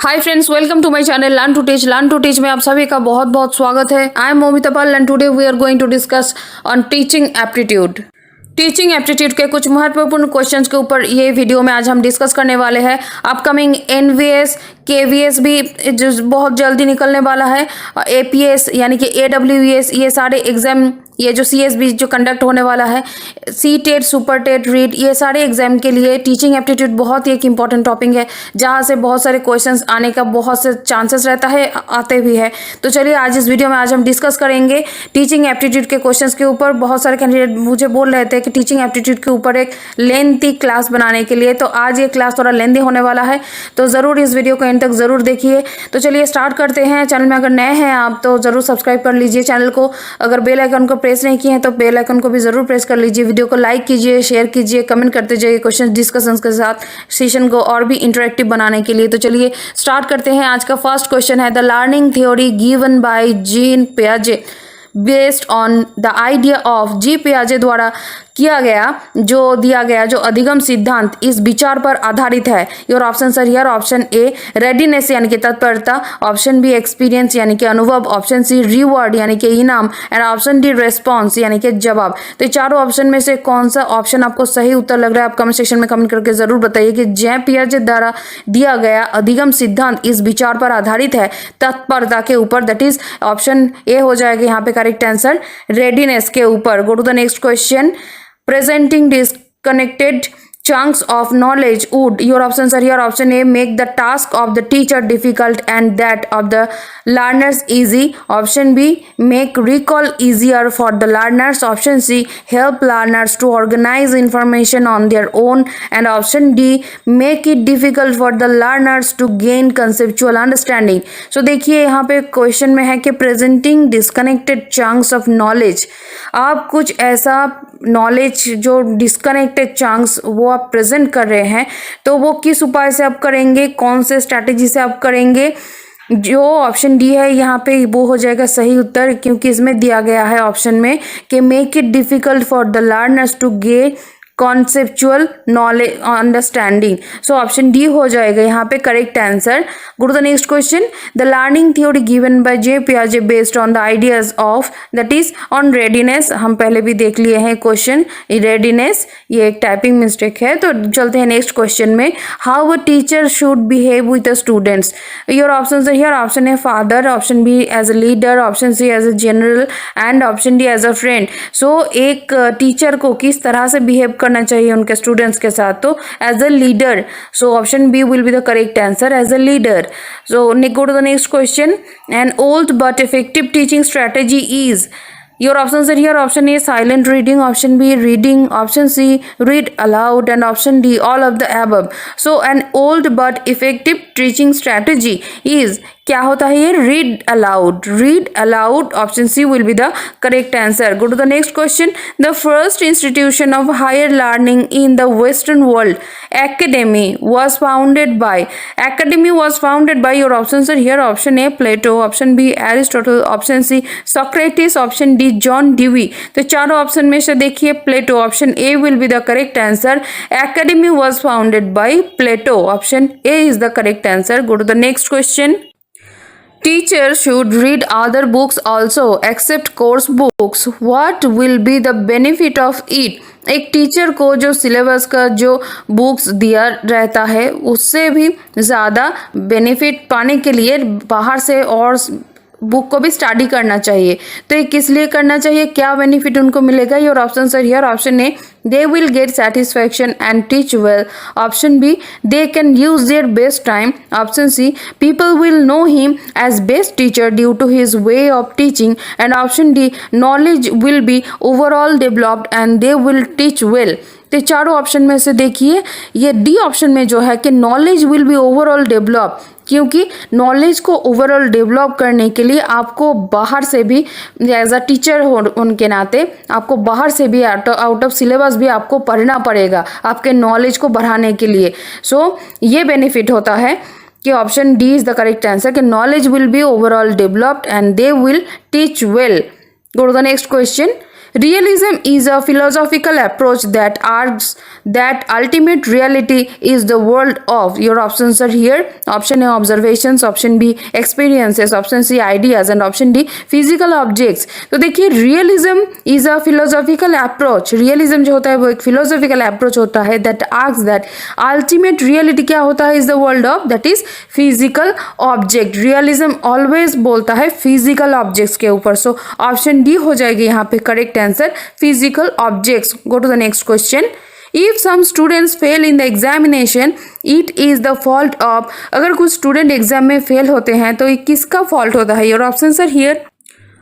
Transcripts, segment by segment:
Hi friends, welcome to my channel learn to teach में आप सभी का बहुत बहुत स्वागत है। I am Momita Pal and today we are going to discuss on teaching aptitude. Teaching aptitude के कुछ महत्वपूर्ण क्वेश्चंस के ऊपर ये वीडियो में आज हम डिस्कस करने वाले हैं। अपकमिंग एनवीएस केवीएस भी जो बहुत जल्दी निकलने वाला है, एपीएस यानी कि एडब्ल्यूएस, ये सारे एग्जाम, ये जो सीएसबी जो कंडक्ट होने वाला है, C TET, super TET, REET, ये सारे एग्जाम के लिए टीचिंग एप्टीट्यूड बहुत ही एक इंपॉर्टेंट टॉपिक है जहाँ से बहुत सारे क्वेश्चंस आने का बहुत से चांसेस रहता है, आते भी है। तो चलिए आज इस वीडियो में आज हम डिस्कस करेंगे टीचिंग एप्टीट्यूड के क्वेश्चंस के ऊपर। बहुत सारे कैंडिडेट मुझे बोल रहे थे कि टीचिंग एप्टीट्यूड के ऊपर एक लेंथी क्लास बनाने के लिए, तो आज ये क्लास थोड़ा लेंथी होने वाला है, तो ज़रूर इस वीडियो को एंड तक ज़रूर देखिए। तो चलिए स्टार्ट करते हैं। चैनल में अगर नए हैं आप तो ज़रूर सब्सक्राइब कर लीजिए चैनल को। अगर बेल आइकन को प्रेस नहीं किए हैं तो बेल आइकन को भी ज़रूर प्रेस कर लीजिए। वीडियो को लाइक कीजिए, शेयर कीजिए, कमेंट करते जाइए क्वेश्चन डिस्कशंस के साथ, सेशन को और भी इंटरेक्टिव बनाने के लिए। तो चलिए स्टार्ट करते हैं। आज का फर्स्ट क्वेश्चन है, the learning theory given by Jean पियाजे based on the idea of जी पियाजे द्वारा किया गया जो दिया गया जो अधिगम सिद्धांत इस विचार पर आधारित है। Your option are here. Option A readiness यानी कि तत्परता, ऑप्शन बी एक्सपीरियंस यानी कि अनुभव, ऑप्शन सी रिवॉर्ड यानी कि इनाम, एंड ऑप्शन डी रेस्पॉन्स यानी कि जवाब। तो चारों ऑप्शन में से कौन सा ऑप्शन आपको सही उत्तर लग रहा है आप कमेंट सेक्शन में कमेंट करके जरूर बताइए कि जे पियाजे द्वारा दिया गया अधिगम सिद्धांत इस विचार पर आधारित है तत्परता के ऊपर। दैट इज ऑप्शन ए हो जाएगा यहाँ पे करेक्ट आंसर, रेडीनेस के ऊपर। Go to the next question. Presenting disconnected chunks of knowledge would, your options are here. Option A make the task of the teacher difficult and that of the learners easy. Option B make recall easier for the learners. Option C help learners to organize information on their own, and option D make it difficult for the learners to gain conceptual understanding. So देखिए यहाँ पे question में है कि presenting disconnected chunks of knowledge, आप कुछ ऐसा knowledge जो डिस्कनेक्टेड चंक्स वो आप प्रेजेंट कर रहे हैं, तो वो किस उपाय से आप करेंगे, कौन से स्ट्रैटेजी से आप करेंगे। जो ऑप्शन डी है यहाँ पे वो हो जाएगा सही उत्तर, क्योंकि इसमें दिया गया है ऑप्शन में कि make it difficult for the learners to gain conceptual knowledge understanding. So option D हो जाएगा यहाँ पे correct answer. Go to the next question. The learning theory given by J पियाजे based on the ideas of, that is on readiness. हम पहले भी देख लिए हैं क्वेश्चन रेडीनेस, ये एक टाइपिंग मिस्टेक है। तो चलते हैं नेक्स्ट क्वेश्चन में। How a teacher should behave with the students. Your option है here. Option A father, option B as a leader, option C as a general, and option D as a friend. So एक teacher को किस तरह से behave करना चाहिए उनके students के साथ, तो as a leader. So option B will be the correct answer, as a leader. So go to the next question. An old but effective teaching strategy is, your options are here. Option A silent reading, option B reading, option C read aloud, and option D all of the above. So an old but effective teaching strategy is, क्या होता है ये, read aloud. Read aloud, option C will be the correct answer. Go to the next question. The first institution of higher learning in the western world, academy was founded by, academy was founded by, your options are here. Option A Plato, option B Aristotle, option C Socrates, option D John Dewey। तो चारों option में से देखिए Plato, option A will be the correct answer. academy was founded by Plato, option A is the correct answer. Go to the next question. Teachers should read other books also except course books. What will be the benefit of it? एक teacher को जो syllabus का जो books दिया रहता है उससे भी ज़्यादा बेनिफिट पाने के लिए बाहर से और बुक को भी स्टडी करना चाहिए। तो ये किस लिए करना चाहिए, क्या बेनिफिट उनको मिलेगा। Your option are here. Option A they will get satisfaction and teach well, option B they can use their best time, option C people will know him as best teacher due to his way of teaching, and option D knowledge will be overall developed and they will teach well। तो चारों option में से देखिए ये D option में जो है कि knowledge will be overall develop, क्योंकि नॉलेज को ओवरऑल डेवलप करने के लिए आपको बाहर से भी एज अ टीचर उनके नाते आपको बाहर से भी आउट ऑफ सिलेबस भी आपको पढ़ना पड़ेगा आपके नॉलेज को बढ़ाने के लिए। सो ये बेनिफिट होता है कि option D is the correct answer कि knowledge will be overall developed and they will teach well. Go to the next question. Realism is a philosophical approach that argues that ultimate reality is the world of. Your options are here. Option A observations, option B experiences, option C ideas and option D physical objects. तो देखिए realism is a philosophical approach. realism जो होता है वो एक philosophical approach होता है that argues that ultimate reality क्या होता है is the world of, that is physical object. realism always बोलता है physical objects के ऊपर. So option D हो जाएगी यहाँ पे correct answer, physical objects. Go to the next question. If some students fail in the examination, it is the fault of. अगर कुछ स्टूडेंट एग्जाम में फेल होते हैं तो ये किसका फॉल्ट होता है? Your options are here.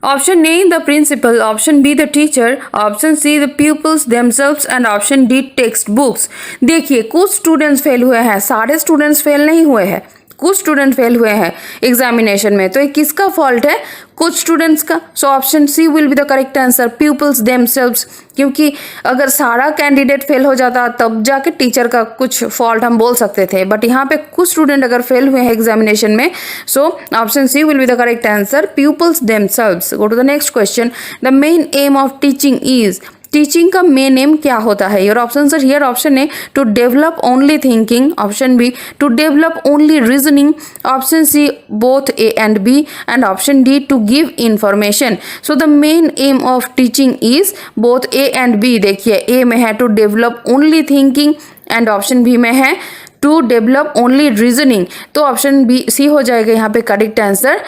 Option A the principal, option B the teacher, option C the pupils themselves and option D textbooks. देखिए कुछ स्टूडेंट्स फेल हुए हैं, सारे स्टूडेंट्स फेल नहीं हुए हैं, कुछ स्टूडेंट फेल हुए हैं एग्जामिनेशन में. तो ये किसका फॉल्ट है? कुछ स्टूडेंट्स का. So option C will be the correct answer, peoples themselves. क्योंकि अगर सारा कैंडिडेट फेल हो जाता तब जाके टीचर का कुछ फॉल्ट हम बोल सकते थे, बट यहाँ पे कुछ स्टूडेंट अगर फेल हुए हैं एग्जामिनेशन में, so option C will be the correct answer, peoples themselves. Go to the next question. The main aim of teaching is. Teaching का मेन एम क्या होता है? Your options are here. Option A to develop only thinking, option B to develop only reasoning, option C both A and B and option D to give information. So the main aim of teaching is both A and B. देखिए A में है to develop only thinking and option B में है to develop only reasoning. तो option B C हो जाएगा यहाँ पे करेक्ट आंसर.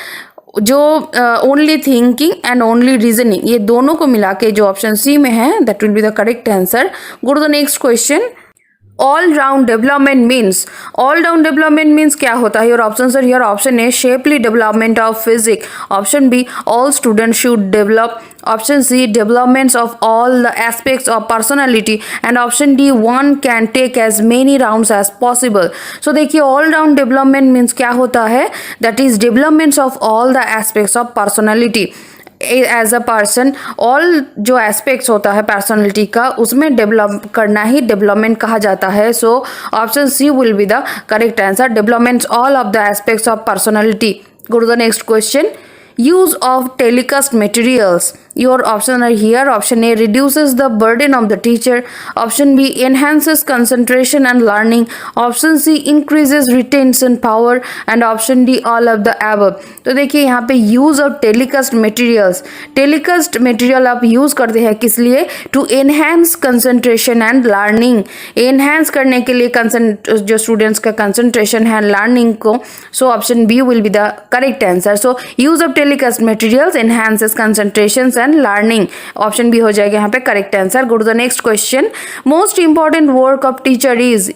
जो only thinking and only reasoning ये दोनों को मिला के जो ऑप्शन सी में है that will be the correct answer. Go to the next question. All round development means. All round development means क्या होता है? Your options are here. Option A shapely development of physics, option B all student should develop, option C developments of all the aspects of personality and option D one can take as many rounds as possible. So देखिए all round development means क्या होता है? That is developments of all the aspects of personality. As a person all जो aspects होता है personality का उसमें develop करना ही डेवलपमेंट कहा जाता है. So option C will be the correct answer, developments all of the aspects of personality. Go to the next question. use of telecast materials. Your options are here. Option A reduces the burden of the teacher, option B enhances concentration and learning, option C increases retention power and option D all of the above. तो देखिए यहाँ पे use of telecast materials. telecast material आप use करते हैं किस लिए? To enhance concentration and learning. enhance करने के लिए जो students का concentration है learning को, so option B will be the correct answer. So use of telecast materials enhances concentrations and learning. Option B हो जाएगा यहाँ पे correct answer. Go to the next question. Most important work of teacher is.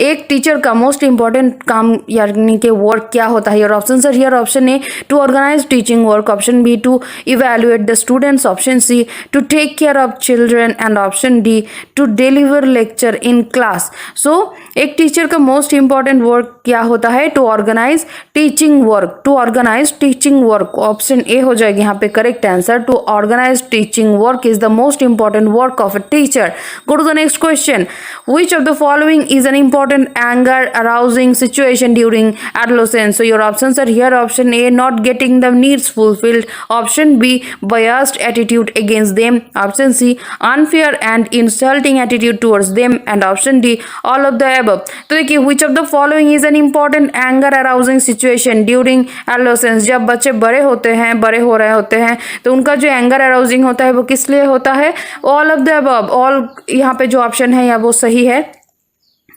एक teacher का most important काम यानी कि work क्या होता है? Your option are here. Option A to organise teaching work, option B to evaluate the students, option C to take care of children and option D to deliver lecture in class. So एक teacher का most important work क्या होता है? To organise teaching work. To organise teaching work option A हो जाएगी यहाँ पे correct answer. To organise teaching work is the most important work of a teacher. Go to the next question. Which of the following is an important anger arousing situation during adolescence. So your options are here. Option A not getting the needs fulfilled, option B biased attitude against them, option C unfair and insulting attitude towards them and option D all of the above. तो देखिए which of the following is an important anger arousing situation during adolescence. जब बच्चे बड़े होते हैं, बड़े हो रहे होते हैं तो उनका जो एंगर अराउजिंग होता है वो किस लिए होता है? All of the above. All यहाँ पे जो ऑप्शन है या वो सही है.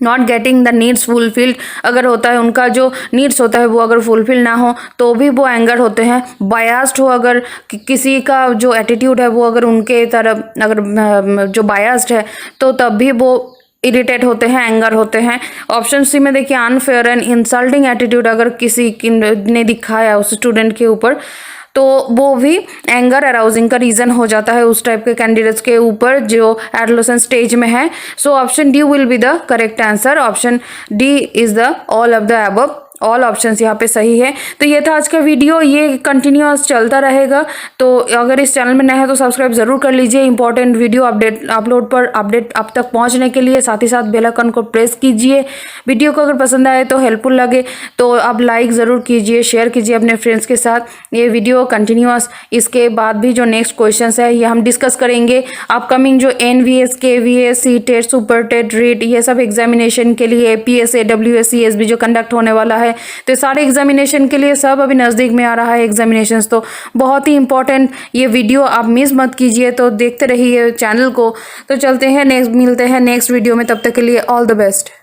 Not getting the needs fulfilled अगर होता है, उनका जो नीड्स होता है वो अगर फुलफिल ना हो तो भी वो एंगर होते हैं. बायास्ड हो अगर किसी का जो एटीट्यूड है वो अगर उनके तरफ अगर जो बायास्ड है तो तब भी वो इरिटेट होते हैं, एंगर होते हैं. ऑप्शन सी में देखिए अनफेयर एंड इंसल्टिंग एटीट्यूड अगर किसी ने दिखाया उस स्टूडेंट के ऊपर तो वो भी एंगर अराउजिंग का रीज़न हो जाता है उस टाइप के कैंडिडेट्स के ऊपर जो एडोलेसेंट स्टेज में है. So option D will be the correct answer. Option D is the all of the above. All options यहाँ पे सही है। तो ये था आज का वीडियो, ये कंटिन्यूअस चलता रहेगा। तो अगर इस चैनल में नए हैं तो सब्सक्राइब जरूर कर लीजिए इंपॉर्टेंट वीडियो अपलोड पर अपडेट आप तक पहुंचने के लिए। साथ ही साथ बेल आइकन को प्रेस कीजिए। वीडियो को अगर पसंद आए तो हेल्पफुल लगे तो आप लाइक ज़रूर कीजिए, शेयर कीजिए अपने फ्रेंड्स के साथ। ये वीडियो कंटिन्यूअस, इसके बाद भी जो नेक्स्ट क्वेश्चन है ये हम डिस्कस करेंगे। अपकमिंग जो NVS, KVS, CTET, super TET, REET, ये सब एग्जामिनेशन के लिए, APS, AWS, CSB जो कंडक्ट होने वाला है, तो सारे एग्जामिनेशन के लिए सब अभी नज़दीक में आ रहा है एग्जामिनेशंस। तो बहुत ही इंपॉर्टेंट ये वीडियो आप मिस मत कीजिए। तो देखते रहिए चैनल को। तो चलते हैं नेक्स्ट, मिलते हैं नेक्स्ट वीडियो में, तब तक के लिए ऑल द बेस्ट।